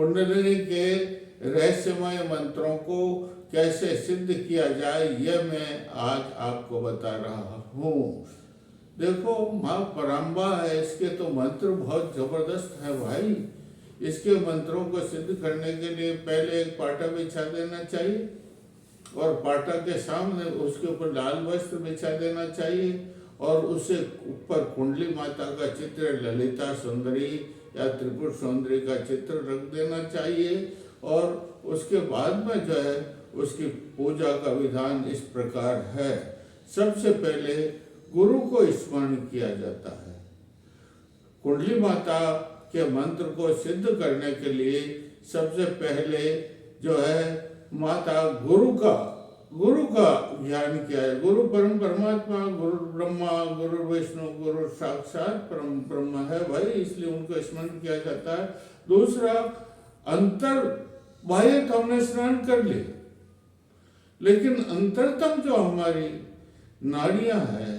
कुंडलिनी के रहस्यमय मंत्रों को कैसे सिद्ध किया जाए, यह मैं आज आपको बता रहा हूँ। देखो, माँ पराम्बा है, इसके तो मंत्र बहुत जबरदस्त है भाई। इसके मंत्रों को सिद्ध करने के लिए पहले एक पाटा बिछा देना चाहिए और पाटा के सामने उसके ऊपर लाल वस्त्र बिछा देना चाहिए और उससे ऊपर कुंडली माता का चित्र, ललिता सुंदरी या त्रिपुर सुंदरी का चित्र रख देना चाहिए। और उसके बाद में जो है उसकी पूजा का विधान इस प्रकार है। सबसे पहले गुरु को स्मरण किया जाता है। कुंडली माता के मंत्र को सिद्ध करने के लिए सबसे पहले जो है माता गुरु का ध्यान किया है। गुरु परम परमात्मा, गुरु ब्रह्मा, गुरु विष्णु, गुरु साक्षात परम ब्रह्म है भाई, इसलिए उनको स्मरण किया जाता है। दूसरा, अंतर बाह्य तो हमने स्नान कर लिया, लेकिन अंतरतम जो हमारी नाड़ियां हैं,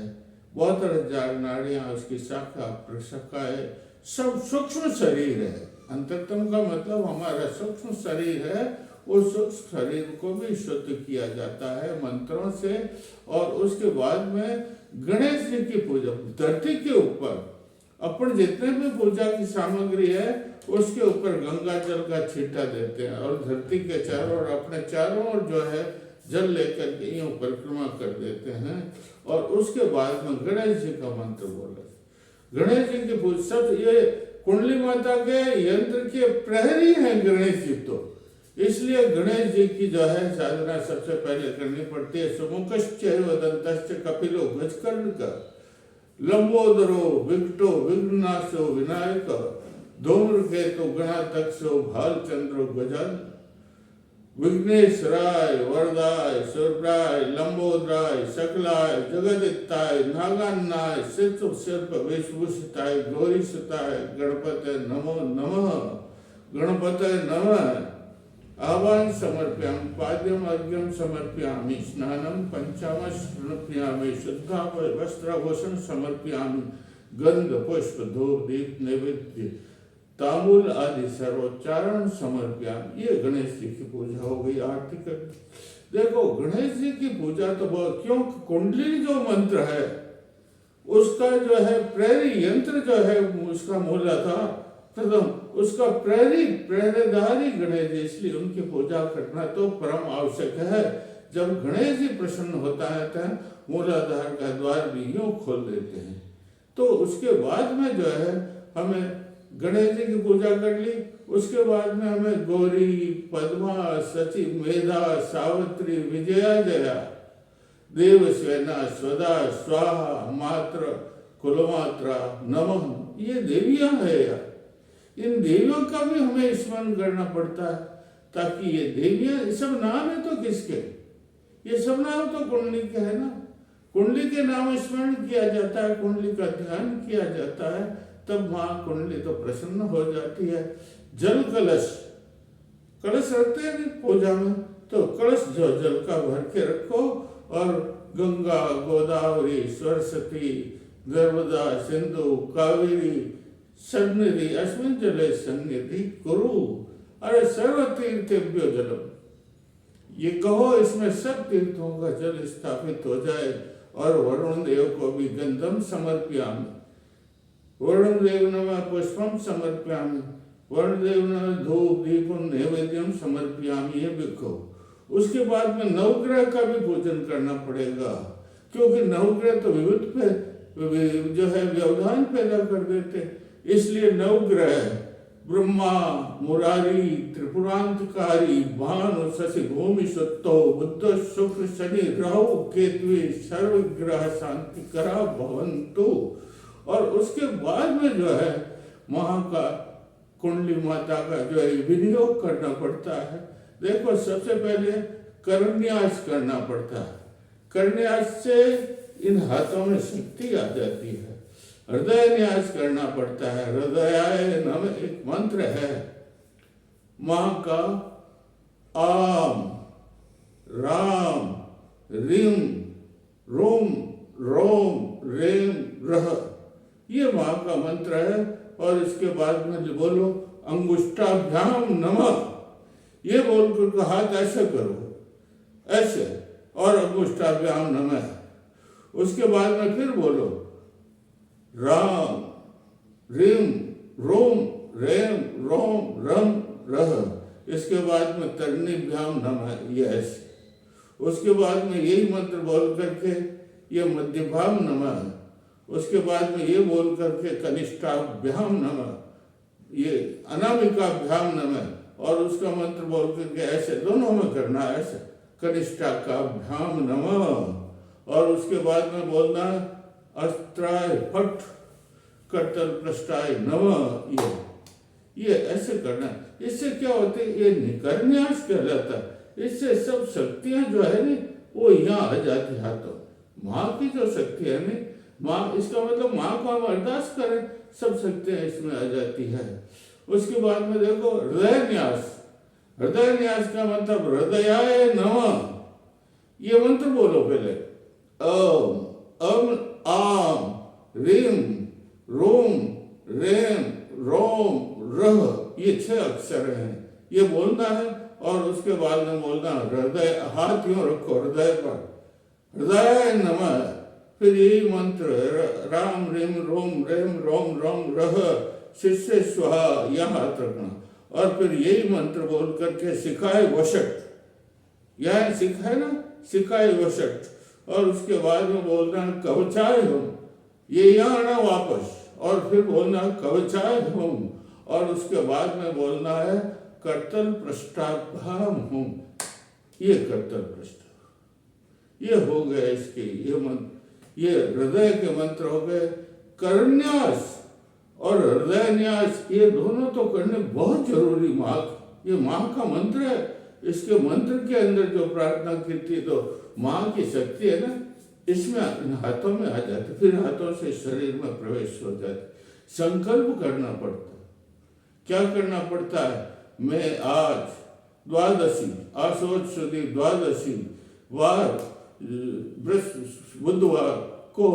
72,000 नाड़ियां, उसकी शाखा प्रशाखाएं, सब सूक्ष्म शरीर है। अंतरतम का मतलब हमारा सूक्ष्म शरीर है। उस सूक्ष्म शरीर को भी शुद्ध किया जाता है मंत्रों से। और उसके बाद में गणेश जी की पूजा, धरती के ऊपर अपन जितने भी पूजा की सामग्री है उसके ऊपर गंगा जल का छींटा देते हैं और धरती के चारों और अपने चारों ओर जो है जल लेकर के यूं परिक्रमा कर देते हैं। और उसके बाद में गणेश जी का मंत्र बोला। गणेश जी की पूजा, सब ये कुंडली माता के यंत्र के प्रहरी हैं गणेश जी, तो इसलिए गणेश जी की जो है साधना सबसे पहले करनी पड़ती है। सुमुखश्चैव दन्तश्च कपिलो गजकर्ण का, लंबोदरो विकटो विघ्नाशो विनायक, धूम्रकेतु गणाध्यक्षो भालचंद्रो गजानन, विघ्नेश्वराय वरदाय सुरभ्राय लंबोदराय सकलाय जगदित्ताय नागान्नाय सिर्फ सिर्फ वेशभूषिताय गौरीसुताय गणपते नमो नमः, गणपते नमः। आवाहन समर्पयामि, पाद्यम अर्घ्यम समर्पयामि, स्नानं पंचामश्रयामि, शुद्धा वस्त्राभूषण समर्पयामि, गंध पुष्प धूप दीप नैवेद्य तांबूल आदि सर्वोच्चारण समर्पयामि। ये गणेश जी की पूजा हो गई, आरती कर। देखो, गणेश जी की पूजा तो बहुत, क्यों, कुंडली जो मंत्र है उसका जो है प्रेरी यंत्र जो है उसका मूल था प्रथम, उसका प्रेरधारी गणेश जी, इसलिए उनकी पूजा करना तो परम आवश्यक है। जब गणेश जी प्रसन्न होता है तो मूलाधार का द्वार भी यूं खोल देते हैं। तो उसके बाद में जो है हमें गणेश जी की पूजा कर ली। उसके बाद में हमें गौरी, पद्मा, सची, मेधा, सावित्री, विजया, जया, देवसेना, स्वदा, स्वाहा, मात्र, कुलमात्रा, नमः, ये देवियां है यार। इन देवियों का भी हमें स्मरण करना पड़ता है, ताकि ये देवियां, सब नाम है तो किसके, ये सब नाम तो कुंडली के है ना। कुंडली के नाम स्मरण किया जाता है, कुंडली का ध्यान किया जाता है, तब माँ कुंडली तो प्रसन्न हो जाती है। जल कलश रखते हैं पूजा में, तो कलश जो जल का भर के रखो और गंगा, गोदावरी, सरस्वती, नर्मदा, सिंधु, कावेरी सन्निधि अस्मिन् जले सन्निधि कुरु, अरे सर्व तीर्थेभ्यो जलम, ये कहो इसमें सब तीर्थों का जल स्थापित हो जाए। और वरुण देव को भी गंधम समर्पयामि, वरुण देव नमः पुष्पम समर्पयामि, वरुण देव नमः धूप दीप नैवेद्यम समर्पयामि, ये भी कहो। उसके बाद में नवग्रह का भी पूजन करना पड़ेगा, क्योंकि नवग्रह तो विविध पे जो है व्यवधान पैदा कर देते, इसलिए नवग्रह ब्रह्मा, मुरारी, त्रिपुरांतकारी, भानु, शशि, भूमि, सत्तो, बुध, शुक्र, शनि, राहु, केतु सर्वग्रह शांति करा भवंतु। और उसके बाद में जो है वहां का कुंडली माता का जो है विनियोग करना पड़ता है। देखो, सबसे पहले करन्यास करना पड़ता है। करन्यास से इन हाथों में शक्ति आ जाती है। हृदय न्यास करना पड़ता है। हृदयाय नमः एक मंत्र है मां का, आम, राम, रीम, रोम, रोम, रेम, रह, ये मां का मंत्र है। और इसके बाद में बोलो अंगुष्ठाभ्याम नमः, ये बोलकर के हाथ ऐसे करो, ऐसे, और अंगुष्ठाभ्याम नमः। उसके बाद में फिर बोलो राम रीम रोम रेम रोम रम रह। इसके बाद में तरणीभ्याम नमः, ये ऐसे। उसके बाद में यही मंत्र बोल करके ये मध्यभाम नमः। उसके बाद में ये बोल करके कनिष्ठाभ्याम नमः, ये अनामिकाभ्याम नमः। और उसका मंत्र बोल करके ऐसे दोनों में करना, ऐसे कनिष्ठाभ्याम नमः। और उसके बाद में बोलना अस्त्राय फट करतल पृष्ठाय नमः, ये ऐसे करना। इससे क्या होता है, ये निकर्न्यास कहलाता है। इससे सब शक्तियां जो है ना वो यहाँ आ जाती हाथों। माँ की जो शक्ति है ना, माँ, इसका मतलब माँ को हम अरदास करें, सब शक्तियां इसमें आ जाती है। उसके बाद में देखो हृदय न्यास। हृदय न्यास का मतलब हृदयाय नमः, ये मंत्र बोलो पहले। अम आम रीम रोम रेम रोम रह, ये 6 अक्षर हैं, ये बोलना है। और उसके बाद में बोलना हृदय, हाथ यूं रखो हृदय पर, हृदय नमः। फिर यही मंत्र राम रीम रोम रेम रोम रोम रह शिष्य स्वाहा, यह हाथ रखना। और फिर यही मंत्र बोल करके सिखाए वशट, यह सिखाए ना, सिखाए वशट। और उसके बाद में बोलना कवचाय हम, ये यहाँ आना वापस, और फिर बोलना कवचाय हम। और उसके बाद में बोलना है करतल पृष्ठाभ्याम हम, ये करतल पृष्ठ, ये हो गए इसके ये मंत्र। ये हृदय के मंत्र हो गए। करन्यास और हृदय न्यास, ये दोनों तो करने बहुत जरूरी। माँ, ये माँ का मंत्र है। इसके मंत्र के अंदर जो प्रार्थना की थी, तो माँ की शक्ति है ना, इसमें हाथों में आ जाती, फिर हाथों से शरीर में प्रवेश हो जाती। संकल्प करना पड़ता है। क्या करना पड़ता है, मैं आज द्वादशी, आशोच शुद्धि द्वादशी वार बुधवार को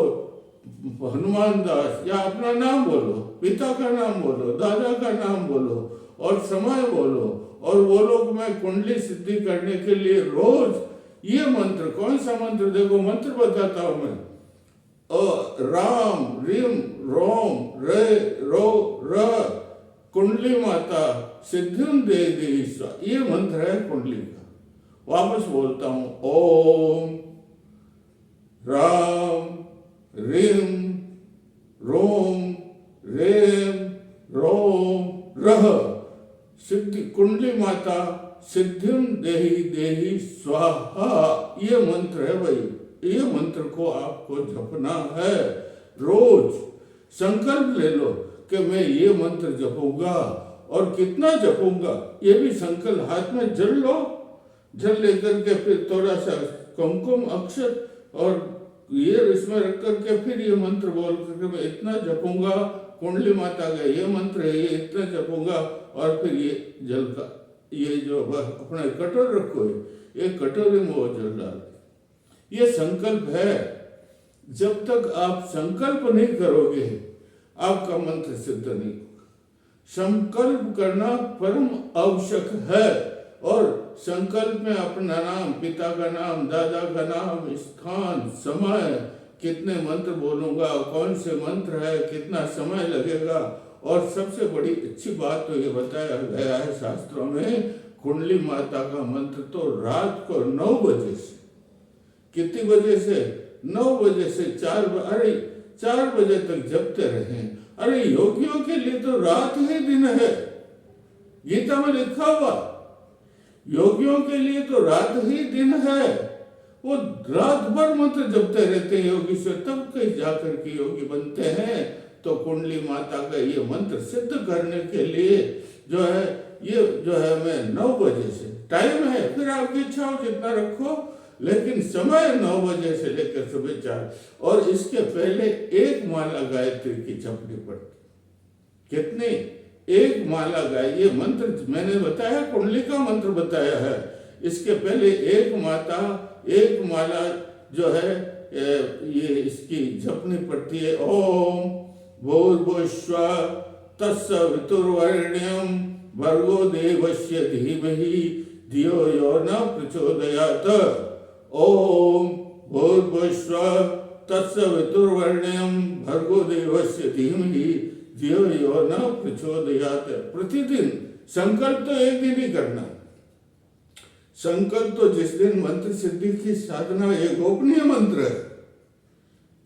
हनुमान दास, या अपना नाम बोलो, पिता का नाम बोलो, दादा का नाम बोलो, और समय बोलो, और बोलो कि मैं कुंडली सिद्धि करने के लिए रोज ये मंत्र। कौन सा मंत्र, देखो मंत्र बताता हूं मैं। राम रीम रोम रे रो र कुंडली माता सिद्धिम दे दी, ये मंत्र है कुंडली का। वापस बोलता हूं, ओम राम रीम रोम रेम रोम रह सिद्धि कुंडली माता सिद्धिम देही देही स्वाहा, ये मंत्र है भाई। ये मंत्र को आपको जपना है रोज। संकल्प ले लो कि मैं ये मंत्र जपूंगा, और कितना जपूंगा ये भी संकल्प। हाथ में जल लो, जल लेकर के फिर थोड़ा सा कुमकुम अक्षर और ये इसमें रख करके फिर ये मंत्र बोल करके मैं इतना जपूंगा। कुंडली माता का ये मंत्र है, ये इतना जपूंगा। और फिर ये जल का ये जो अपना कटोर रखो, ये कटोरे में वो जल डाल, ये संकल्प है। जब तक आप संकल्प नहीं करोगे आपका मंत्र सिद्ध नहीं होगा। संकल्प करना परम आवश्यक है। और संकल्प में अपना नाम, पिता का नाम, दादा का नाम, स्थान, समय, कितने मंत्र बोलूंगा, कौन से मंत्र है, कितना समय लगेगा। और सबसे बड़ी अच्छी बात तो ये बताया गया है शास्त्रों में, कुंडली माता का मंत्र तो रात को 9 बजे से, कितनी बजे से, 9 बजे से 4 बजे तक जपते रहे। अरे योगियों के लिए तो रात ही दिन है, गीता में लिखा हुआ। योगियों के लिए तो रात ही दिन है। वो रात भर मंत्र जपते रहते हैं योगी से, तब कहीं जाकर के योगी बनते हैं। तो कुंडली माता का ये मंत्र सिद्ध करने के लिए जो है, ये जो है मैं 9 बजे से टाइम है, फिर आपकी इच्छा हो जितना रखो, लेकिन समय 9 बजे से लेकर सुबह 4। और इसके पहले 1 माला गायत्री की जपनी पड़ती। कितनी? 1 माला गाय, ये मंत्र मैंने बताया, कुंडली का मंत्र बताया है। इसके पहले 1 माला जो है ये इसकी जपनी पड़ती है। ओम भूर्भुवस्सुवः तस्य वितुर्वरेण्यं भर्गो देवस्य धीमहि धियो यो न प्रचोदयात्। ओम भूर्भुवस्सुवः तस्य वितुर्वरेण्यं भर्गो देवस्य धीमहि धियो यो न प्रचोदयात्। प्रतिदिन संकल्प तो एक दिन ही करना। संकल्प तो जिस दिन मंत्र सिद्धि की साधना, ये गोपनीय मंत्र है।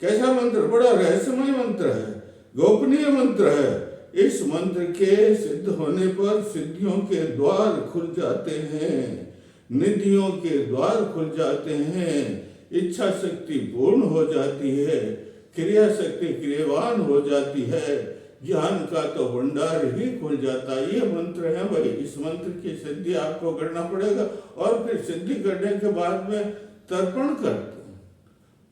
कैसा मंत्र? बड़ा रहस्यमय मंत्र है, गोपनीय मंत्र है। इस मंत्र के सिद्ध होने पर सिद्धियों के द्वार खुल जाते हैं, निधियों के द्वार खुल जाते हैं, इच्छा शक्ति पूर्ण हो जाती है, क्रिया शक्ति क्रियवान हो जाती है, ज्ञान का तो भंडार ही खुल जाता है। ये मंत्र है भाई। इस मंत्र की सिद्धि आपको करना पड़ेगा और फिर सिद्धि करने के बाद में तर्पण करते हैं।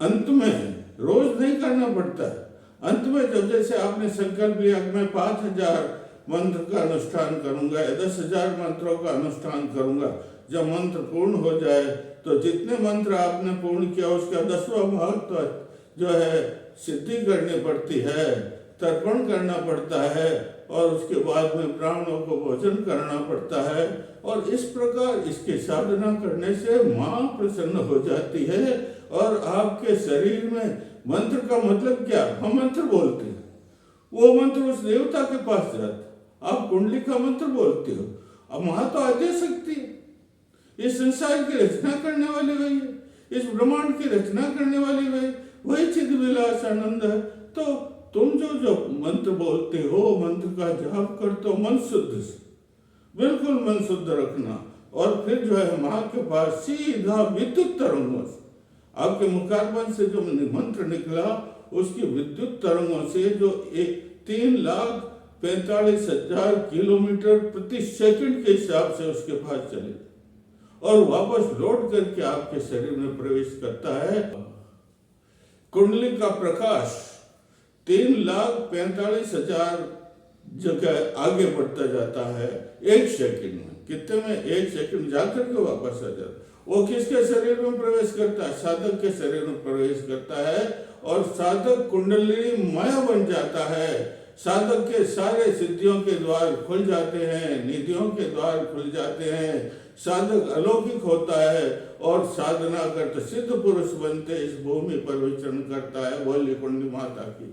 अंत में रोज नहीं करना पड़ता है। अंत में जब जैसे आपने संकल्प लिया कि मैं 5000 मंत्र का अनुष्ठान करूंगा या 10,000 मंत्रों का अनुष्ठान करूंगा, जब मंत्र पूर्ण हो जाए तो जितने मंत्र आपने पूर्ण किया उसका 10वां भाग तो जो है सिद्धि करनी पड़ती है, तर्पण करना पड़ता है और उसके बाद में ब्राह्मणों को भोजन करना पड़ता है। और इस प्रकार इसकी साधना करने से माँ प्रसन्न हो जाती है और आपके शरीर में मंत्र का मतलब क्या? हम मंत्र बोलते हैं, वो मंत्र उस देवता के पास जाता। आप कुंडली का मंत्र बोलते हो, अब वहां तो आद्य शक्ति है। इस संसार की रचना करने वाली वही है, इस ब्रह्मांड की रचना करने वाली वही चिद विलास आनंद है। तो तुम जो मंत्र बोलते हो, मंत्र का जाप करते हो मन शुद्ध से, बिल्कुल मन शुद्ध रखना। और फिर जो है माँ के पास सीधा विद्युत तरंगों से, आपके मुखारबंद से जो मंत्र निकला उसकी विद्युत तरंगों से जो 3,45,000 किलोमीटर प्रति सेकंड के हिसाब से उसके पास चले और वापस लौट करके आपके शरीर में प्रवेश करता है। कुंडली का प्रकाश 3,45,000 जगह आगे बढ़ता जाता है एक सेकंड में। कितने में? एक सेकंड जाकर के वापस आ जाता। वो किसके शरीर में प्रवेश करता है? साधक के शरीर में प्रवेश करता है और साधक कुंडली माया बन जाता है। साधक के सारे सिद्धियों के द्वार खुल जाते हैं, निधियों के द्वार खुल जाते हैं, साधक अलौकिक होता है और साधना करते सिद्ध पुरुष बनते इस भूमि पर विचरण करता है। बोलिए कुंडली माता की।